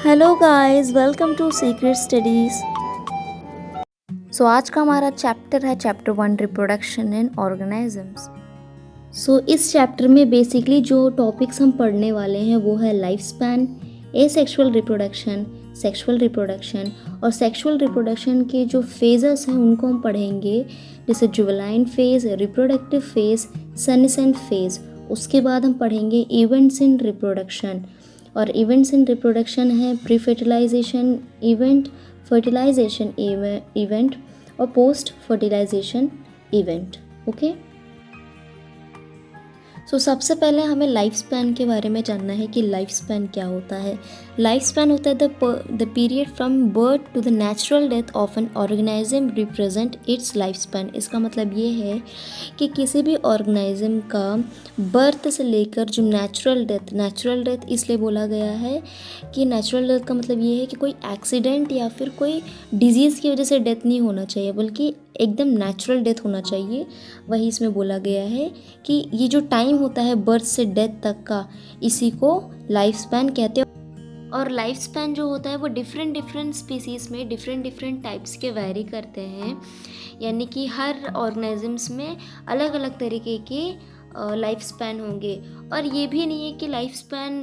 Hello guys, welcome to secret studies. आज का हमारा चैप्टर है चैप्टर 1 रिप्रोडक्शन इन ऑर्गेनिजम्स। इस चैप्टर में बेसिकली जो टॉपिक्स हम पढ़ने वाले हैं वो है life span, asexual reproduction, sexual reproduction और सेक्सुअल रिप्रोडक्शन के जो फेजेस हैं उनको हम पढ़ेंगे, जैसे juvenile phase, reproductive phase, senescent phase. उसके बाद हम पढ़ेंगे इवेंट्स इन रिप्रोडक्शन, और इवेंट्स इन रिप्रोडक्शन है pre fertilisation event, fertilisation event और पोस्ट फर्टिलाइजेशन इवेंट। ओके, सबसे पहले हमें लाइफ स्पैन के बारे में जानना है कि लाइफ स्पैन क्या होता है। लाइफ स्पैन होता है the period from birth to the natural death of an organism represent its life span. इसका मतलब ये है कि किसी भी ऑर्गेनिज्म का बर्थ से लेकर जो नेचुरल डेथ इसलिए बोला गया है कि नेचुरल डेथ का मतलब ये है कि कोई एक्सीडेंट या फिर कोई डिजीज़ की वजह से डेथ नहीं होना चाहिए, बल्कि एकदम नेचुरल डेथ होना चाहिए। वही इसमें बोला गया है कि ये जो टाइम होता है बर्थ से डेथ तक का, इसी को लाइफ स्पैन कहते हैं। और लाइफ स्पैन जो होता है वो डिफरेंट स्पीसीज़ में डिफरेंट टाइप्स के वैरी करते हैं, यानी कि हर ऑर्गेनिजम्स में अलग अलग तरीके के लाइफ स्पैन होंगे। और ये भी नहीं है कि लाइफ स्पैन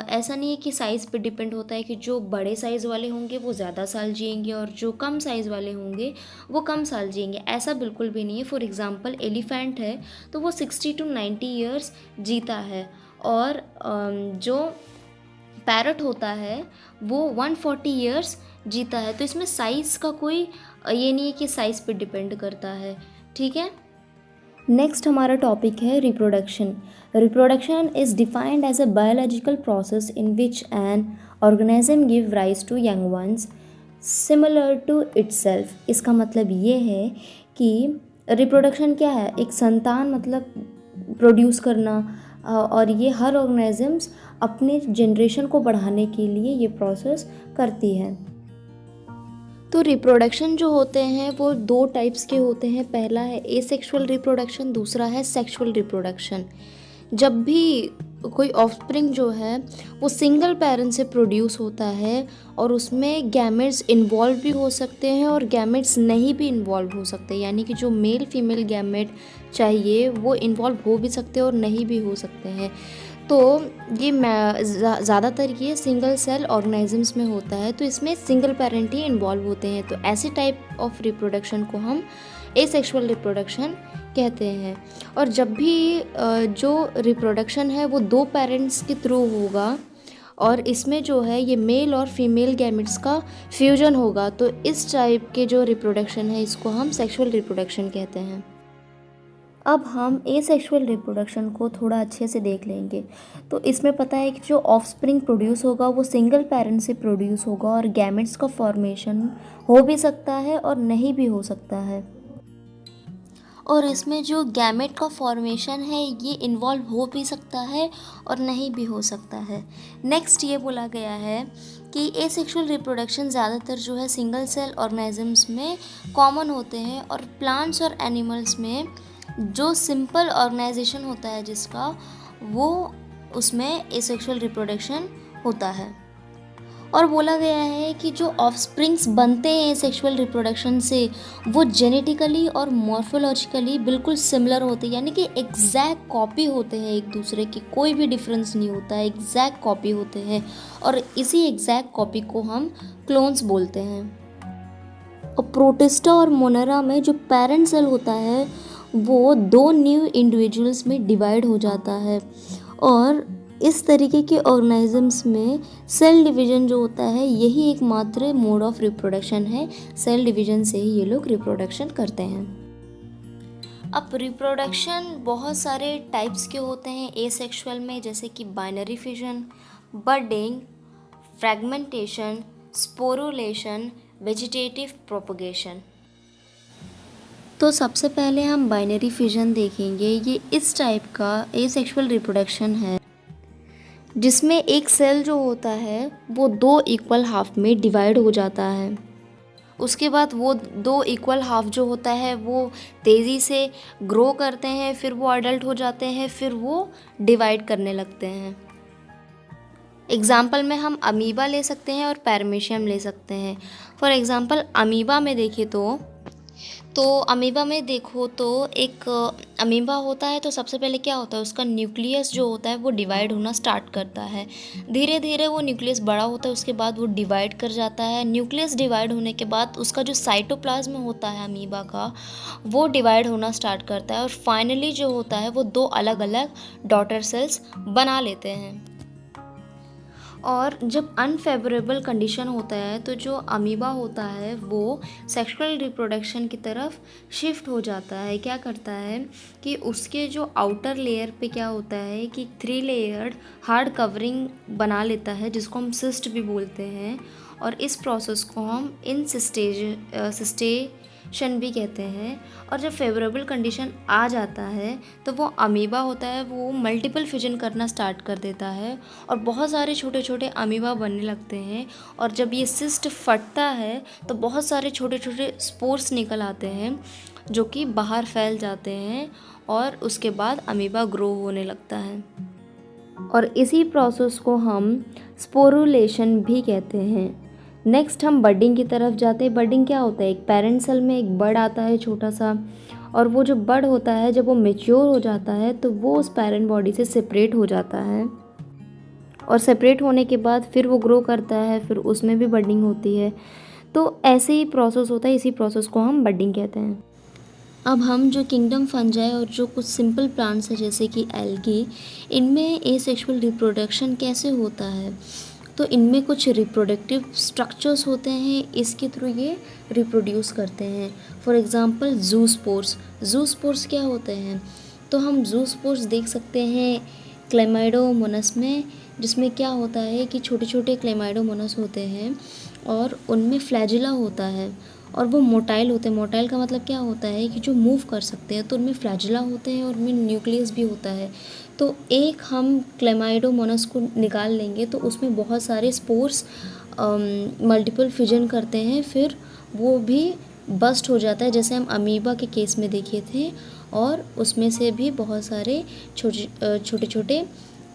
ऐसा नहीं है कि साइज़ पे डिपेंड होता है कि जो बड़े साइज़ वाले होंगे वो ज़्यादा साल जिएंगे और जो कम साइज़ वाले होंगे वो कम साल जिएंगे, ऐसा बिल्कुल भी नहीं है। फॉर एग्ज़ाम्पल एलिफेंट है तो वो 60 to 90 ईयर्स जीता है, और जो पैरट होता है वो 140 ईयर्स जीता है। तो इसमें साइज़ का कोई ये नहीं है कि साइज़ पे डिपेंड करता है, ठीक है। नेक्स्ट हमारा टॉपिक है reproduction. Reproduction is defined as a biological process in which an organism give rise to young ones similar to itself. इसका मतलब ये है कि रिप्रोडक्शन क्या है, एक संतान मतलब प्रोड्यूस करना, और ये हर ऑर्गेनिजम्स अपने जनरेशन को बढ़ाने के लिए ये प्रोसेस करती है। तो रिप्रोडक्शन जो होते हैं वो दो टाइप्स के होते हैं। पहला है एसेक्सुअल रिप्रोडक्शन, दूसरा है सेक्सुअल रिप्रोडक्शन। जब भी कोई ऑफस्प्रिंग जो है वो सिंगल पेरेंट से प्रोड्यूस होता है और उसमें गैमेट्स इन्वॉल्व भी हो सकते हैं और गैमेट्स नहीं भी इन्वॉल्व हो सकते, यानी कि जो मेल फीमेल गैमेट चाहिए वो इन्वॉल्व हो भी सकते हैं और नहीं भी हो सकते हैं। तो ये ज़्यादातर ये सिंगल सेल ऑर्गेनिजम्स में होता है, तो इसमें सिंगल पेरेंट ही इन्वॉल्व होते हैं। तो ऐसे टाइप ऑफ रिप्रोडक्शन को हम एसेक्सुअल रिप्रोडक्शन कहते हैं। और जब भी जो रिप्रोडक्शन है वो दो पेरेंट्स के थ्रू होगा और इसमें जो है ये मेल और फीमेल गैमेट्स का फ्यूजन होगा, तो इस टाइप के जो रिप्रोडक्शन है इसको हम सेक्सुअल रिप्रोडक्शन कहते हैं। अब हम एसेक्सुअल रिप्रोडक्शन को थोड़ा अच्छे से देख लेंगे। तो इसमें पता है कि जो ऑफस्प्रिंग प्रोड्यूस होगा वो सिंगल पेरेंट से प्रोड्यूस होगा और गैमेट्स का फॉर्मेशन हो भी सकता है और नहीं भी हो सकता है। और इसमें जो गैमेट का फॉर्मेशन है ये इन्वॉल्व हो भी सकता है और नहीं भी हो सकता है। नेक्स्ट ये बोला गया है कि एसेक्सुअल रिप्रोडक्शन ज़्यादातर जो है सिंगल सेल ऑर्गेनिजम्स में कॉमन होते हैं, और प्लांट्स और एनिमल्स में जो सिंपल ऑर्गेनाइजेशन होता है जिसका, वो उसमें एसेक्सुअल रिप्रोडक्शन होता है। और बोला गया है कि जो ऑफस्प्रिंग्स बनते हैं सेक्सुअल रिप्रोडक्शन से वो जेनेटिकली और मॉर्फोलॉजिकली बिल्कुल सिमिलर होते हैं, यानी कि एग्जैक्ट कॉपी होते हैं एक दूसरे की, कोई भी डिफरेंस नहीं होता है, एग्जैक्ट कॉपी होते हैं। और इसी एग्जैक्ट कॉपी को हम क्लोन्स बोलते हैं। और प्रोटिस्टा और मोनेरा में जो पेरेंट सेल होता है वो दो न्यू इंडिविजुअल्स में डिवाइड हो जाता है, और इस तरीके के ऑर्गेनिजम्स में सेल डिवीजन जो होता है यही एकमात्र मोड ऑफ रिप्रोडक्शन है। सेल डिवीजन से ही ये लोग रिप्रोडक्शन करते हैं। अब रिप्रोडक्शन बहुत सारे टाइप्स के होते हैं एसेक्सुअल में, जैसे कि binary fission, budding, fragmentation, sporulation, vegetative propagation. तो सबसे पहले हम बाइनरी फिजन देखेंगे। ये इस टाइप का एसेक्सुअल रिप्रोडक्शन है जिसमें एक सेल जो होता है वो दो इक्वल हाफ में डिवाइड हो जाता है। उसके बाद वो दो इक्वल हाफ जो होता है वो तेज़ी से ग्रो करते हैं, फिर वो अडल्ट हो जाते हैं, फिर वो डिवाइड करने लगते हैं। एग्ज़ाम्पल में हम अमीबा ले सकते हैं और पैरामीशियम ले सकते हैं। फॉर एग्ज़ाम्पल अमीबा में देखें तो अमीबा में देखो तो एक अमीबा होता है, तो सबसे पहले क्या होता है, उसका न्यूक्लियस जो होता है वो डिवाइड होना स्टार्ट करता है। धीरे धीरे वो न्यूक्लियस बड़ा होता है, उसके बाद वो डिवाइड कर जाता है। न्यूक्लियस डिवाइड होने के बाद उसका जो साइटोप्लाज्म होता है अमीबा का, वो डिवाइड होना स्टार्ट करता है और फाइनली जो होता है वो 2 अलग अलग डॉटर सेल्स बना लेते हैं। और जब अनफेवरेबल कंडीशन होता है तो जो अमीबा होता है वो सेक्सुअल रिप्रोडक्शन की तरफ शिफ्ट हो जाता है। क्या करता है कि उसके जो आउटर लेयर पे क्या होता है कि 3 लेयर्ड हार्ड कवरिंग बना लेता है, जिसको हम सिस्ट भी बोलते हैं। और इस प्रोसेस को हम सिस्टेशन भी कहते हैं। और जब फेवरेबल कंडीशन आ जाता है तो वो अमीबा होता है वो मल्टीपल फिजन करना स्टार्ट कर देता है और बहुत सारे छोटे छोटे अमीबा बनने लगते हैं। और जब ये सिस्ट फटता है तो बहुत सारे छोटे छोटे स्पोर्स निकल आते हैं जो कि बाहर फैल जाते हैं और उसके बाद अमीबा ग्रो होने लगता है। और इसी प्रोसेस को हम स्पोरुलेशन भी कहते हैं। नेक्स्ट हम बडिंग की तरफ जाते हैं। बडिंग क्या होता है, एक पेरेंट सेल में एक बड आता है छोटा सा, और वो जो बड होता है जब वो मेच्योर हो जाता है तो वो उस पेरेंट बॉडी से सेपरेट हो जाता है। और सेपरेट होने के बाद फिर वो ग्रो करता है, फिर उसमें भी बडिंग होती है। तो ऐसे ही प्रोसेस होता है, इसी प्रोसेस को हम बडिंग कहते हैं। अब हम जो किंगडम फंजाई और जो कुछ सिंपल प्लांट्स हैं जैसे कि एल्गी, इनमें एसेक्सुअल रिप्रोडक्शन कैसे होता है, तो इनमें कुछ रिप्रोडक्टिव स्ट्रक्चर्स होते हैं, इसके थ्रू ये रिप्रोड्यूस करते हैं। फॉर एग्जांपल जूस्पोर्स क्या होते हैं, तो हम जूस्पोर्स देख सकते हैं क्लेमाइडोमोनस में, जिसमें क्या होता है कि छोटे छोटे क्लेमाइडोमोनस होते हैं और उनमें फ्लैजिला होता है और वो मोटाइल होते हैं। मोटाइल का मतलब क्या होता है कि जो मूव कर सकते हैं, तो उनमें फ्लैजिला होते हैं और उनमें न्यूक्लियस भी होता है। तो एक हम क्लेमाइडोमोनस को निकाल लेंगे तो उसमें बहुत सारे स्पोर्स मल्टीपल फिजन करते हैं, फिर वो भी बस्ट हो जाता है, जैसे हम अमीबा के केस में देखे थे। और उसमें से भी बहुत सारे छोटे छोटे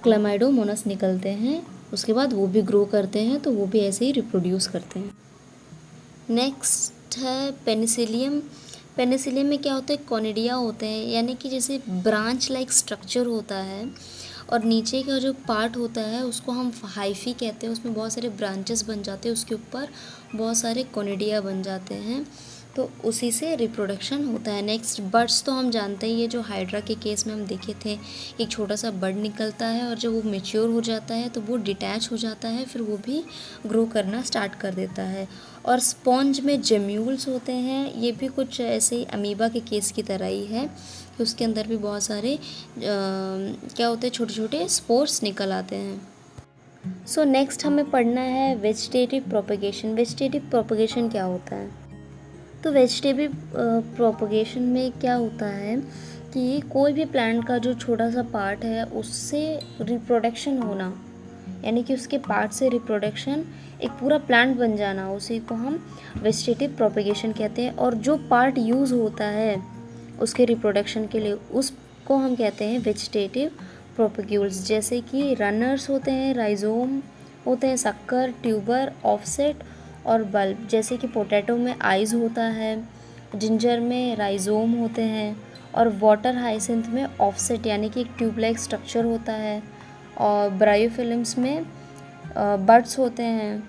क्लेमाइडोमोनस निकलते हैं, उसके बाद वो भी ग्रो करते हैं, तो वो भी ऐसे ही रिप्रोड्यूस करते हैं। नेक्स्ट है पेनिसिलियम। पेनिसिलियम में क्या होता है, कॉनिडिया होते हैं, यानी कि जैसे ब्रांच लाइक स्ट्रक्चर होता है और नीचे का जो पार्ट होता है उसको हम हाइफी कहते हैं। उसमें बहुत सारे ब्रांचेस बन जाते हैं, उसके ऊपर बहुत सारे कॉनिडिया बन जाते हैं, तो उसी से रिप्रोडक्शन होता है। नेक्स्ट बर्ड्स तो हम जानते ही है, जो हाइड्रा के केस में हम देखे थे, एक छोटा सा बर्ड निकलता है और जब वो मेच्योर हो जाता है तो वो डिटैच हो जाता है, फिर वो भी ग्रो करना स्टार्ट कर देता है। और स्पॉन्ज में जेम्यूल्स होते हैं, ये भी कुछ ऐसे ही अमीबा के केस की तरह ही है कि उसके अंदर भी बहुत सारे क्या होते हैं, छोटे छोटे स्पोर्स निकल आते हैं। सो नेक्स्ट हमें पढ़ना है वेजिटेटिव प्रोपगेशन। वेजिटेटिव प्रोपगेशन क्या होता है, तो वेजिटेटिव प्रोपगेशन में क्या होता है कि कोई भी प्लांट का जो छोटा सा पार्ट है उससे रिप्रोडक्शन होना, यानी कि उसके पार्ट से रिप्रोडक्शन एक पूरा प्लांट बन जाना, उसी को हम वेजिटेटिव प्रोपगेशन कहते हैं। और जो पार्ट यूज़ होता है उसके रिप्रोडक्शन के लिए उसको हम कहते हैं वेजिटेटिव प्रोपग्यूल्स, जैसे कि रनर्स होते हैं, राइजोम होते हैं, सक्कर, ट्यूबर, ऑफसेट और बल्ब। जैसे कि पोटैटो में आइज़ होता है, जिंजर में राइजोम होते हैं और वाटर हाइसिंथ में ऑफसेट यानी कि एक ट्यूब लाइक स्ट्रक्चर होता है, और ब्रायोफिल्म्स में बड्स होते हैं।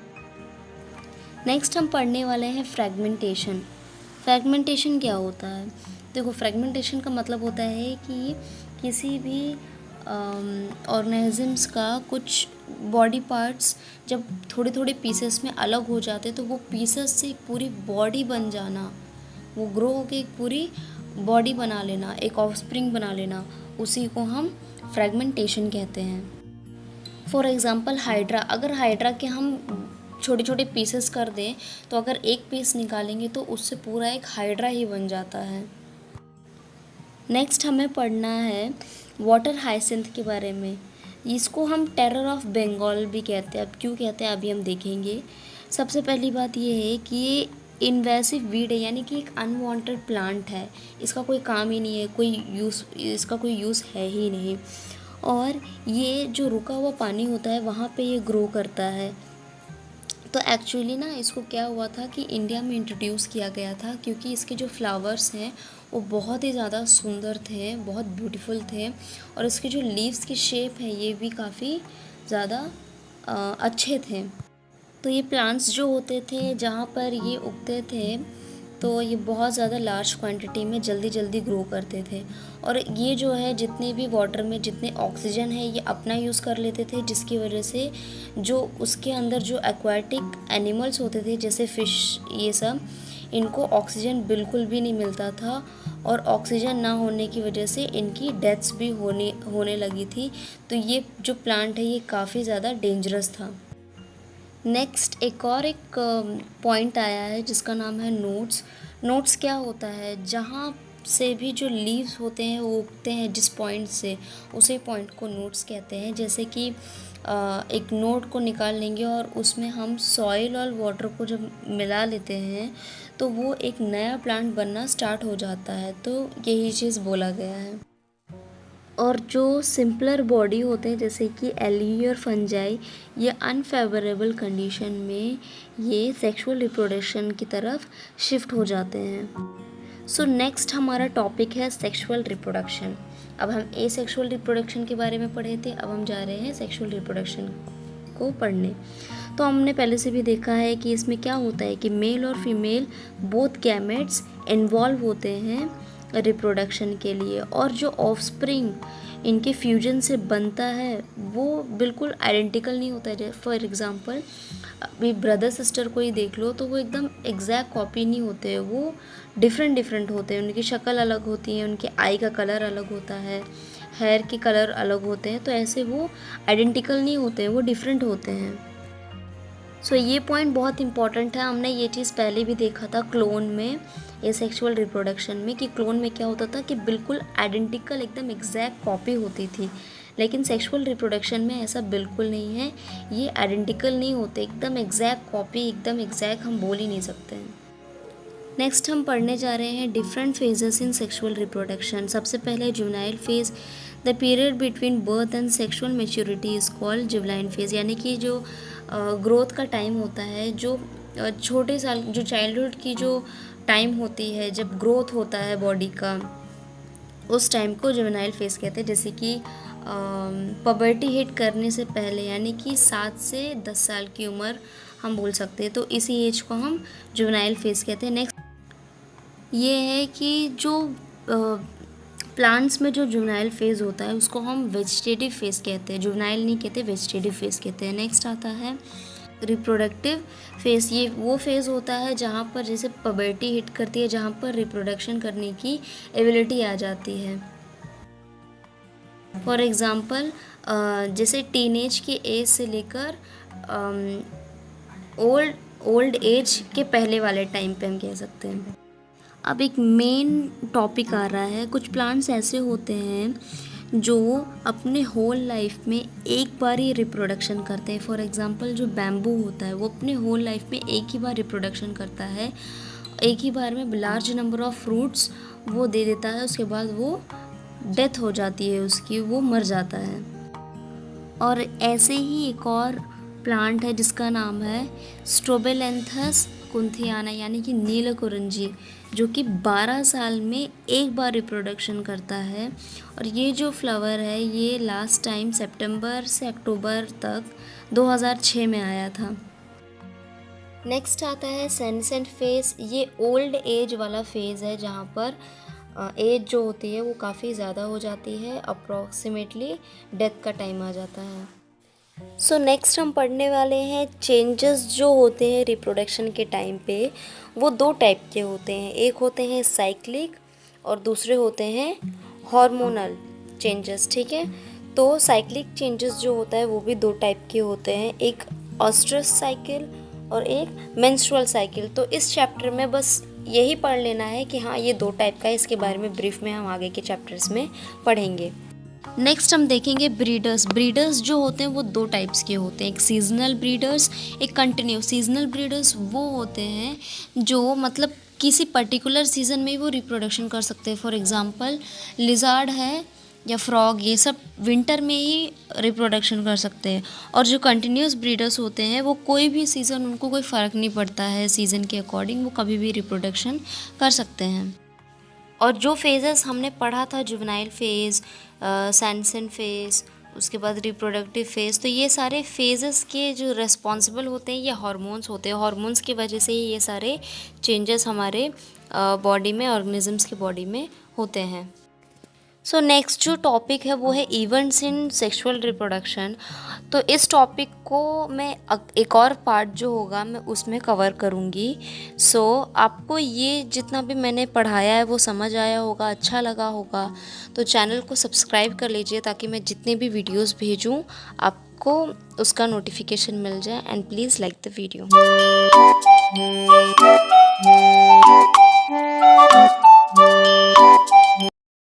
नेक्स्ट हम पढ़ने वाले हैं फ्रेगमेंटेशन। फ्रेगमेंटेशन क्या होता है, देखो फ्रेगमेंटेशन का मतलब होता है कि किसी भी ऑर्गेनिजम्स का कुछ बॉडी पार्ट्स जब थोड़े थोड़े पीसेस में अलग हो जाते तो वो पीसेस से एक पूरी बॉडी बन जाना, वो ग्रो होके एक पूरी बॉडी बना लेना, एक ऑफस्प्रिंग बना लेना, उसी को हम फ्रेगमेंटेशन कहते हैं। फॉर एग्ज़ाम्पल हाइड्रा, अगर हाइड्रा के हम छोटे छोटे पीसेस कर दें तो अगर एक पीस निकालेंगे तो उससे पूरा एक हाइड्रा ही बन जाता है। नेक्स्ट हमें पढ़ना है वाटर हाइसिंथ के बारे में। इसको हम टेरर ऑफ बंगाल भी कहते हैं। अब क्यों कहते हैं अभी हम देखेंगे। सबसे पहली बात ये है कि ये इन्वेसिव वीड है, यानी कि एक अनवांटेड प्लांट है, इसका कोई काम ही नहीं है, कोई यूज़, इसका कोई यूज़ है ही नहीं। और ये जो रुका हुआ पानी होता है वहाँ पे ये ग्रो करता है। तो एक्चुअली ना इसको क्या हुआ था कि इंडिया में इंट्रोड्यूस किया गया था क्योंकि इसके जो फ्लावर्स हैं वो बहुत ही ज़्यादा सुंदर थे, बहुत ब्यूटीफुल थे, और इसके जो लीव्स की शेप है ये भी काफ़ी ज़्यादा अच्छे थे। तो ये प्लांट्स जो होते थे जहाँ पर ये उगते थे तो ये बहुत ज़्यादा लार्ज क्वांटिटी में जल्दी जल्दी ग्रो करते थे, और ये जो है जितने भी वाटर में जितने ऑक्सीजन है ये अपना यूज़ कर लेते थे, जिसकी वजह से जो उसके अंदर जो एक्वाटिक एनिमल्स होते थे जैसे फ़िश ये सब, इनको ऑक्सीजन बिल्कुल भी नहीं मिलता था, और ऑक्सीजन ना होने की वजह से इनकी डेथ्स भी होने लगी थी। तो ये जो प्लांट है ये काफ़ी ज़्यादा डेंजरस था। नेक्स्ट एक पॉइंट आया है जिसका नाम है नोट्स। नोट्स क्या होता है, जहाँ से भी जो लीव्स होते हैं वो उगते हैं जिस पॉइंट से, उसी पॉइंट को नोट्स कहते हैं। जैसे कि एक नोट को निकाल लेंगे और उसमें हम सॉइल और वाटर को जब मिला लेते हैं तो वो एक नया प्लांट बनना स्टार्ट हो जाता है। तो यही चीज़ बोला गया है। और जो सिंपलर बॉडी होते हैं जैसे कि एल्गी और फंजाई, ये अनफेवरेबल कंडीशन में ये सेक्सुअल रिप्रोडक्शन की तरफ शिफ्ट हो जाते हैं। सो नेक्स्ट हमारा टॉपिक है सेक्सुअल रिप्रोडक्शन। अब हम एसेक्सुअल रिप्रोडक्शन के बारे में पढ़े थे, अब हम जा रहे हैं सेक्सुअल रिप्रोडक्शन को पढ़ने। तो हमने पहले से भी देखा है कि इसमें क्या होता है कि मेल और फीमेल बोथ गैमेट्स इन्वॉल्व होते हैं रिप्रोडक्शन के लिए, और जो ऑफस्प्रिंग इनके फ्यूजन से बनता है वो बिल्कुल आइडेंटिकल नहीं होता है। फॉर एग्ज़ाम्पल अभी ब्रदर सिस्टर को ही देख लो तो वो एकदम एग्जैक्ट कॉपी नहीं होते हैं, वो डिफरेंट होते हैं, उनकी शक्ल अलग होती है, उनके आई का कलर अलग होता है, हेयर के कलर अलग होते हैं, तो ऐसे वो आइडेंटिकल नहीं होते हैं, वो डिफरेंट होते हैं। सो ये पॉइंट बहुत इंपॉर्टेंट है। हमने ये चीज़ पहले भी देखा था क्लोन में, एसेक्सुअल रिप्रोडक्शन में, कि क्लोन में क्या होता था कि बिल्कुल आइडेंटिकल एकदम एग्जैक्ट कॉपी होती थी, लेकिन सेक्सुअल रिप्रोडक्शन में ऐसा बिल्कुल नहीं है, ये आइडेंटिकल नहीं होते, एकदम एग्जैक्ट कॉपी, एकदम एग्जैक्ट हम बोल ही नहीं सकते हैं। नेक्स्ट हम पढ़ने जा रहे हैं different phases in sexual reproduction. सबसे पहले juvenile phase. The period between birth and sexual maturity is called juvenile phase, यानी कि जो ग्रोथ का टाइम होता है, जो छोटे साल जो चाइल्डहुड की जो टाइम होती है जब ग्रोथ होता है बॉडी का, उस टाइम को जुवेनाइल फेज कहते हैं। जैसे कि पबर्टी हिट करने से पहले, यानी कि 7 से 10 साल की उम्र हम बोल सकते हैं, तो इसी एज को हम जुवेनाइल फेज कहते हैं। नेक्स्ट ये है कि जो प्लांट्स में जो जुवेनाइल फेज होता है उसको हम वेजिटेटिव फेज कहते हैं, जुवेनाइल नहीं कहते, वेजिटेटिव फेज कहते हैं। नेक्स्ट आता है रिप्रोडक्टिव फेज। ये वो फेज़ होता है जहाँ पर जैसे पबर्टी हिट करती है, जहाँ पर रिप्रोडक्शन करने की एबिलिटी आ जाती है। फॉर एग्ज़ाम्पल जैसे टीनेज के एज से लेकर ओल्ड एज के पहले वाले टाइम पे हम कह सकते हैं। अब एक मेन टॉपिक आ रहा है, कुछ प्लांट्स ऐसे होते हैं जो अपने होल लाइफ में एक बार ही रिप्रोडक्शन करते हैं। फॉर एग्ज़ाम्पल जो बैम्बू होता है वो अपने होल लाइफ में एक ही बार रिप्रोडक्शन करता है, एक ही बार में लार्ज नंबर ऑफ फ्रूट्स वो दे देता है, उसके बाद वो डेथ हो जाती है उसकी, वो मर जाता है। और ऐसे ही एक और प्लांट है जिसका नाम है स्ट्रोबेलेंथस कुंथियाना, यानी कि नीलकुरिंजी, जो कि 12 साल में एक बार रिप्रोडक्शन करता है। और ये जो फ्लावर है ये लास्ट टाइम सितंबर से अक्टूबर तक 2006 में आया था। नेक्स्ट आता है सेनेसेंट फेज। ये ओल्ड एज वाला फेज़ है जहाँ पर एज जो होती है वो काफ़ी ज़्यादा हो जाती है, अप्रॉक्सीमेटली डेथ का टाइम आ जाता है। सो नेक्स्ट हम पढ़ने वाले हैं चेंजेस जो होते हैं रिप्रोडक्शन के टाइम पे, वो 2 टाइप के होते हैं, एक होते हैं साइक्लिक और दूसरे होते हैं हार्मोनल चेंजेस, ठीक है। तो साइक्लिक चेंजेस जो होता है वो भी 2 टाइप के होते हैं, एक ऑस्ट्रस साइकिल और एक मेंस्ट्रुअल साइकिल। तो इस चैप्टर में बस यही पढ़ लेना है कि हाँ ये 2 टाइप का है, इसके बारे में ब्रीफ में हम आगे के चैप्टर्स में पढ़ेंगे। नेक्स्ट हम देखेंगे ब्रीडर्स। ब्रीडर्स जो होते हैं वो 2 टाइप्स के होते हैं, एक सीजनल ब्रीडर्स, एक कंटिन्यू। सीजनल ब्रीडर्स वो होते हैं जो मतलब किसी पर्टिकुलर सीज़न में वो रिप्रोडक्शन कर सकते हैं। फॉर एग्ज़ाम्पल लिजार्ड है या फ्रॉग, ये सब विंटर में ही रिप्रोडक्शन कर सकते हैं। और जो कंटिन्यूस ब्रीडर्स होते हैं वो कोई भी सीज़न, उनको कोई फ़र्क नहीं पड़ता है सीज़न के अकॉर्डिंग, वो कभी भी रिप्रोडक्शन कर सकते हैं। और जो फेजेस हमने पढ़ा था, जुवेनाइल फेज़, सैनसेन फेज़, उसके बाद रिप्रोडक्टिव फेज़, तो ये सारे फेजेस के जो रेस्पॉन्सिबल होते हैं ये हार्मोन्स होते हैं। हार्मोन्स की वजह से ही ये सारे चेंजेस हमारे बॉडी में, ऑर्गेनिजम्स की बॉडी में होते हैं। सो नेक्स्ट जो टॉपिक है वो है इवेंट्स इन सेक्सुअल रिप्रोडक्शन। तो इस टॉपिक को मैं एक और पार्ट जो होगा मैं उसमें कवर करूँगी। सो आपको ये जितना भी मैंने पढ़ाया है वो समझ आया होगा, अच्छा लगा होगा, तो चैनल को सब्सक्राइब कर लीजिए ताकि मैं जितने भी वीडियोस भेजूँ आपको उसका नोटिफिकेशन मिल जाए। And please like the video.